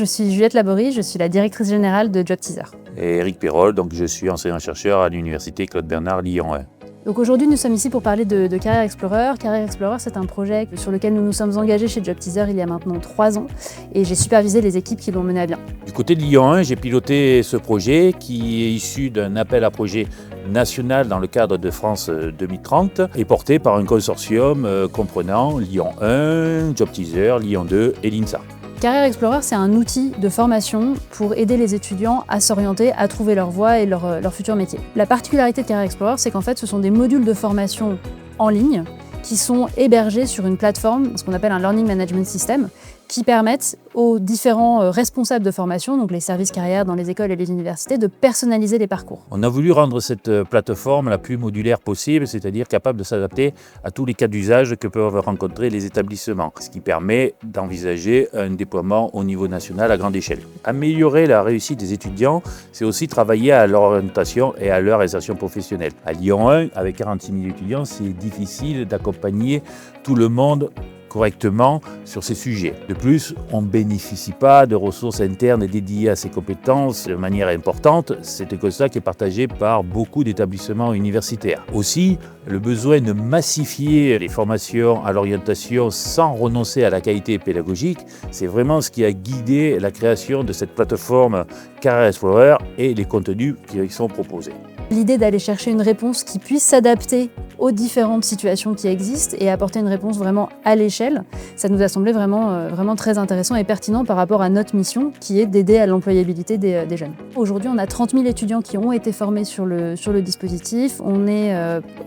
je suis Juliette Laborie, je suis la directrice générale de JobTeaser. Et Eric Perrol, donc je suis enseignant-chercheur à l'université Claude Bernard Lyon 1. Donc aujourd'hui, nous sommes ici pour parler de Career Explorer. Career Explorer, c'est un projet sur lequel nous nous sommes engagés chez JobTeaser il y a maintenant 3 ans et j'ai supervisé les équipes qui l'ont mené à bien. Du côté de Lyon 1, j'ai piloté ce projet qui est issu d'un appel à projet national dans le cadre de France 2030 et porté par un consortium comprenant Lyon 1, JobTeaser, Lyon 2 et l'INSA. Career Explorer, c'est un outil de formation pour aider les étudiants à s'orienter, à trouver leur voie et leur futur métier. La particularité de Career Explorer, c'est qu'en fait, ce sont des modules de formation en ligne qui sont hébergés sur une plateforme, ce qu'on appelle un Learning Management System, qui permettent aux différents responsables de formation, donc les services carrières dans les écoles et les universités, de personnaliser les parcours. On a voulu rendre cette plateforme la plus modulaire possible, c'est-à-dire capable de s'adapter à tous les cas d'usage que peuvent rencontrer les établissements, ce qui permet d'envisager un déploiement au niveau national à grande échelle. Améliorer la réussite des étudiants, c'est aussi travailler à leur orientation et à leur insertion professionnelle. À Lyon 1, avec 46 000 étudiants, c'est difficile d'accompagner tout le monde correctement sur ces sujets. De plus, on ne bénéficie pas de ressources internes dédiées à ces compétences de manière importante. C'est un constat qui est partagé par beaucoup d'établissements universitaires. Aussi, le besoin de massifier les formations à l'orientation sans renoncer à la qualité pédagogique, c'est vraiment ce qui a guidé la création de cette plateforme Career Explorer et les contenus qui y sont proposés. L'idée d'aller chercher une réponse qui puisse s'adapter aux différentes situations qui existent et apporter une réponse vraiment à l'échelle, ça nous a semblé vraiment très intéressant et pertinent par rapport à notre mission qui est d'aider à l'employabilité des jeunes. Aujourd'hui, on a 30 000 étudiants qui ont été formés sur le dispositif. On est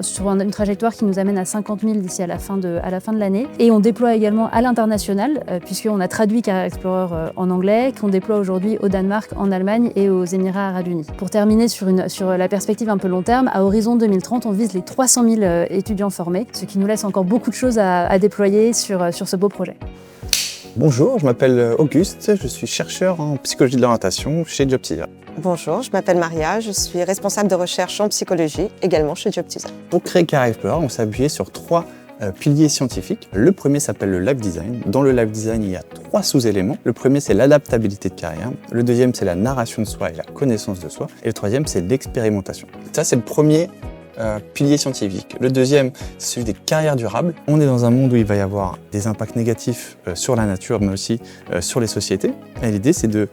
sur une trajectoire qui nous amène à 50 000 d'ici à la fin de l'année. Et on déploie également à l'international, puisqu'on a traduit Career Explorer en anglais, qu'on déploie aujourd'hui au Danemark, en Allemagne et aux Émirats Arabes Unis. Pour terminer sur la perspective un peu long terme, à horizon 2030, on vise les 300 000 étudiants formés, ce qui nous laisse encore beaucoup de choses à déployer sur ce beau projet. Bonjour, je m'appelle Auguste, je suis chercheur en psychologie de l'orientation chez JobTeaser. Bonjour, je m'appelle Maria, je suis responsable de recherche en psychologie, également chez JobTeaser. Pour créer Career Explorer, on s'est appuyé sur 3 piliers scientifiques. Le premier s'appelle le life design. Dans le life design, il y a 3 sous-éléments. Le premier, c'est l'adaptabilité de carrière. Le deuxième, c'est la narration de soi et la connaissance de soi. Et le troisième, c'est l'expérimentation. Ça, c'est le premier pilier scientifique. Le deuxième, c'est celui des carrières durables. On est dans un monde où il va y avoir des impacts négatifs sur la nature, mais aussi sur les sociétés. Et l'idée, c'est de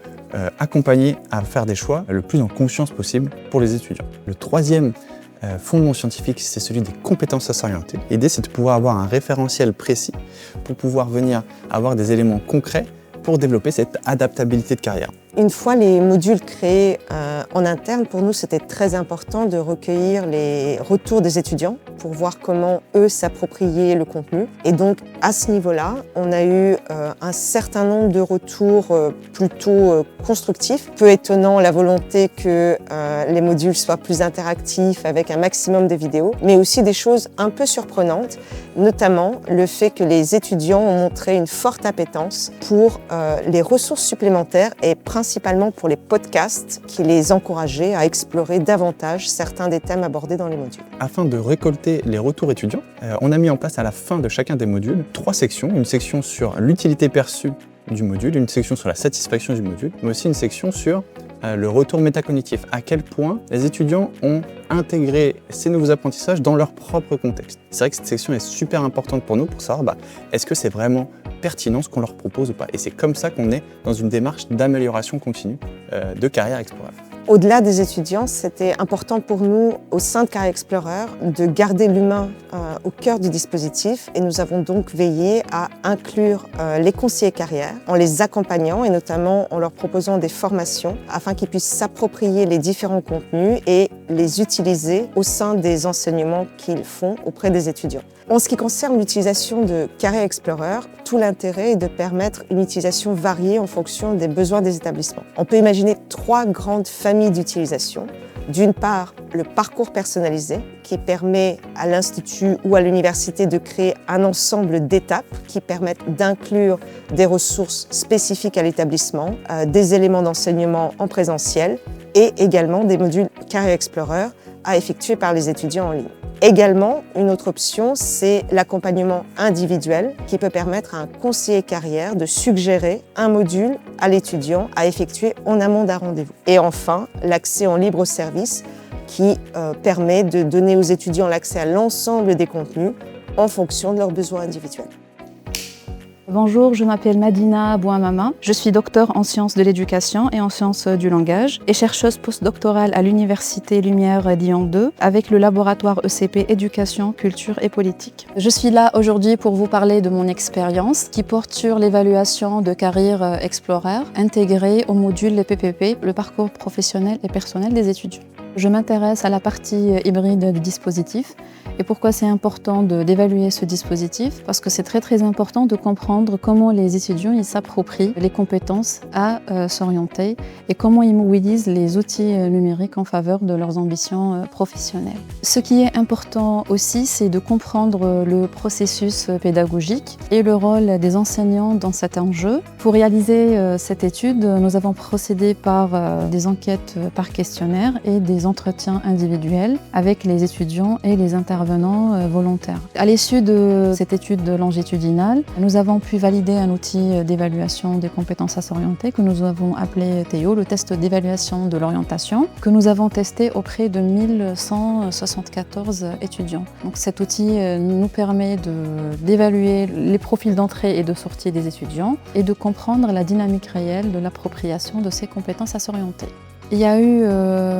accompagner à faire des choix le plus en conscience possible pour les étudiants. Le troisième fondement scientifique, c'est celui des compétences à s'orienter. L'idée, c'est de pouvoir avoir un référentiel précis pour pouvoir venir avoir des éléments concrets pour développer cette adaptabilité de carrière. Une fois les modules créés en interne, pour nous, c'était très important de recueillir les retours des étudiants pour voir comment eux s'appropriaient le contenu. Et donc, à ce niveau-là, on a eu un certain nombre de retours plutôt constructifs. Peu étonnant, la volonté que les modules soient plus interactifs avec un maximum de vidéos, mais aussi des choses un peu surprenantes, notamment le fait que les étudiants ont montré une forte appétence pour les ressources supplémentaires et principalement pour les podcasts qui les encourageaient à explorer davantage certains des thèmes abordés dans les modules. Afin de récolter les retours étudiants, on a mis en place à la fin de chacun des modules 3 sections. Une section sur l'utilité perçue du module, une section sur la satisfaction du module, mais aussi une section sur le retour métacognitif, à quel point les étudiants ont intégré ces nouveaux apprentissages dans leur propre contexte. C'est vrai que cette section est super importante pour nous pour savoir est-ce que c'est vraiment pertinent ce qu'on leur propose ou pas. Et c'est comme ça qu'on est dans une démarche d'amélioration continue de Career Explorer. Au-delà des étudiants, c'était important pour nous, au sein de Career Explorer, de garder l'humain au cœur du dispositif et nous avons donc veillé à inclure les conseillers carrière en les accompagnant et notamment en leur proposant des formations afin qu'ils puissent s'approprier les différents contenus et les utiliser au sein des enseignements qu'ils font auprès des étudiants. En ce qui concerne l'utilisation de Career Explorer, tout l'intérêt est de permettre une utilisation variée en fonction des besoins des établissements. On peut imaginer 3 grandes familles d'utilisation. D'une part, le parcours personnalisé qui permet à l'institut ou à l'université de créer un ensemble d'étapes qui permettent d'inclure des ressources spécifiques à l'établissement, des éléments d'enseignement en présentiel et également des modules Career Explorer à effectuer par les étudiants en ligne. Également, une autre option, c'est l'accompagnement individuel qui peut permettre à un conseiller carrière de suggérer un module à l'étudiant à effectuer en amont d'un rendez-vous. Et enfin, l'accès en libre service qui permet de donner aux étudiants l'accès à l'ensemble des contenus en fonction de leurs besoins individuels. Bonjour, je m'appelle Madina Bouamama. Je suis docteur en sciences de l'éducation et en sciences du langage et chercheuse postdoctorale à l'Université Lumière Lyon 2 avec le laboratoire ECP Éducation, Culture et Politique. Je suis là aujourd'hui pour vous parler de mon expérience qui porte sur l'évaluation de carrière Explorer intégrée au module PPP, le parcours professionnel et personnel des étudiants. Je m'intéresse à la partie hybride du dispositif. Et pourquoi c'est important d'évaluer ce dispositif? Parce que c'est très important de comprendre comment les étudiants s'approprient les compétences à s'orienter et comment ils mobilisent les outils numériques en faveur de leurs ambitions professionnelles. Ce qui est important aussi, c'est de comprendre le processus pédagogique et le rôle des enseignants dans cet enjeu. Pour réaliser cette étude, nous avons procédé par des enquêtes par questionnaire et des entretiens individuels avec les étudiants et les intervenants volontaires. À l'issue de cette étude longitudinale, nous avons pu valider un outil d'évaluation des compétences à s'orienter que nous avons appelé TEO, le test d'évaluation de l'orientation, que nous avons testé auprès de 1174 étudiants. Donc cet outil nous permet d'évaluer les profils d'entrée et de sortie des étudiants et de comprendre la dynamique réelle de l'appropriation de ces compétences à s'orienter. Il y a eu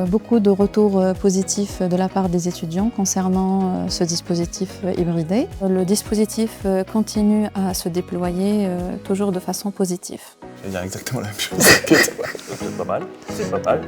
beaucoup de retours positifs de la part des étudiants concernant ce dispositif hybridé. Le dispositif continue à se déployer toujours de façon positive. Je vais dire exactement la même chose. C'est pas mal, c'est pas mal.